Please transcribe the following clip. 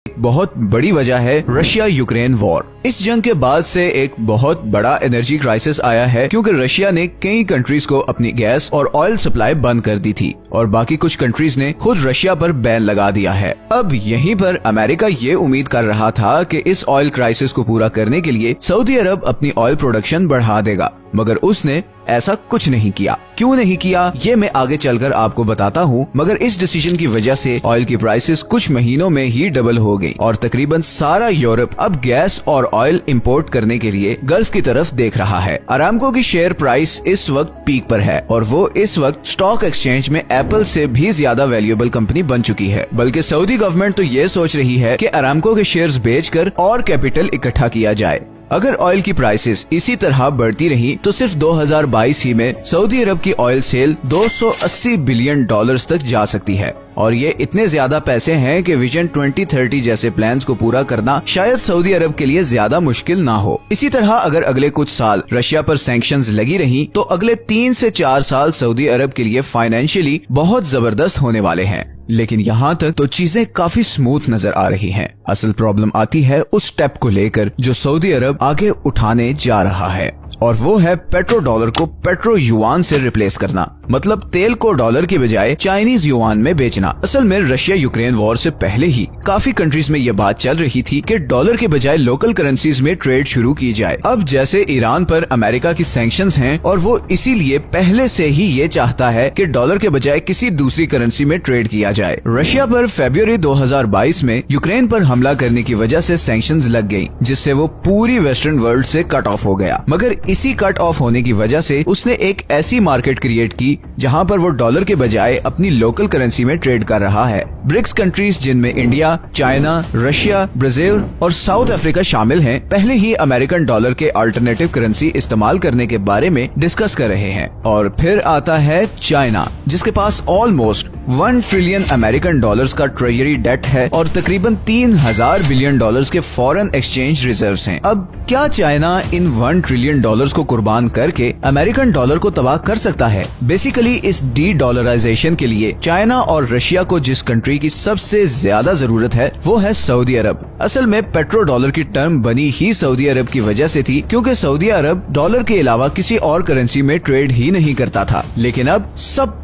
बहुत बड़ी वजह है रशिया यूक्रेन वॉर। इस जंग के बाद से एक बहुत बड़ा एनर्जी क्राइसिस आया है, क्योंकि रशिया ने कई कंट्रीज को अपनी गैस और ऑयल सप्लाई बंद कर दी थी और बाकी कुछ कंट्रीज ने खुद रशिया पर बैन लगा दिया है। अब यहीं पर अमेरिका ये उम्मीद कर रहा था कि इस ऑयल क्राइसिस को पूरा करने के लिए सऊदी अरब अपनी ऑयल प्रोडक्शन बढ़ा देगा, मगर उसने ऐसा कुछ नहीं किया। क्यों नहीं किया ये मैं आगे चलकर आपको बताता हूँ, मगर इस डिसीजन की वजह से ऑयल की प्राइसेस कुछ महीनों में ही डबल हो गई और तकरीबन सारा यूरोप अब गैस और ऑयल इंपोर्ट करने के लिए गल्फ की तरफ देख रहा है। अरामको की शेयर प्राइस इस वक्त पीक पर है और वो इस वक्त स्टॉक एक्सचेंज में एप्पल से भी ज्यादा वैल्यूएबल कंपनी बन चुकी है। बल्कि सऊदी गवर्नमेंट तो ये सोच रही है कि अरामको के शेयर्स बेचकर और कैपिटल इकट्ठा किया जाए। अगर ऑयल की प्राइसेस इसी तरह बढ़ती रही तो सिर्फ 2022 ही में सऊदी अरब की ऑयल सेल 280 बिलियन डॉलर्स तक जा सकती है और ये इतने ज्यादा पैसे हैं कि विजन 2030 जैसे प्लान्स को पूरा करना शायद सऊदी अरब के लिए ज्यादा मुश्किल ना हो। इसी तरह अगर अगले कुछ साल रशिया पर सैंक्शंस लगी रही तो अगले 3 से 4 साल सऊदी अरब के लिए फाइनेंशियली बहुत जबरदस्त होने वाले हैं। लेकिन यहाँ तक तो चीजें काफी स्मूथ नजर आ रही हैं। असल प्रॉब्लम आती है उस स्टेप को लेकर जो सऊदी अरब आगे उठाने जा रहा है, और वो है पेट्रो डॉलर को पेट्रो युआन से रिप्लेस करना, मतलब तेल को डॉलर के बजाय चाइनीज युआन में बेचना। असल में रशिया यूक्रेन वॉर से पहले ही काफी कंट्रीज में ये बात चल रही थी कि डॉलर के बजाय लोकल करेंसीज में ट्रेड शुरू की जाए। अब जैसे ईरान पर अमेरिका की सैंक्शंस हैं और वो इसीलिए पहले से ही ये चाहता है कि डॉलर के बजाय किसी दूसरी करेंसी में ट्रेड किया जाए। रशिया पर फरवरी 2022 में यूक्रेन पर हमला करने की वजह से सैंक्शंस लग गयी, जिससे वो पूरी वेस्टर्न वर्ल्ड से कट ऑफ हो गया। मगर इसी कट ऑफ होने की वजह से उसने एक ऐसी मार्केट क्रिएट की जहां पर वो डॉलर के बजाय अपनी लोकल करेंसी में ट्रेड कर रहा है। ब्रिक्स कंट्रीज जिनमें इंडिया, चाइना, रशिया, ब्राजील और साउथ अफ्रीका शामिल हैं, पहले ही अमेरिकन डॉलर के अल्टरनेटिव करेंसी इस्तेमाल करने के बारे में डिस्कस कर रहे हैं। और फिर आता है चाइना, जिसके पास ऑलमोस्ट 1 ट्रिलियन अमेरिकन डॉलर्स का ट्रेजरी डेट है और तकरीबन 3000 बिलियन डॉलर्स के फॉरेन एक्सचेंज रिजर्व्स हैं। अब क्या चाइना इन 1 ट्रिलियन डॉलर्स को कुर्बान करके अमेरिकन डॉलर को तबाह कर सकता है? बेसिकली इस डी डॉलराइजेशन के लिए चाइना और रशिया को जिस कंट्री की सबसे ज्यादा जरूरत है वो है सऊदी अरब। असल में पेट्रो डॉलर की टर्म बनी ही सऊदी अरब की वजह से थी, क्योंकि सऊदी अरब डॉलर के अलावा किसी और करेंसी में ट्रेड ही नहीं करता था। लेकिन अब सब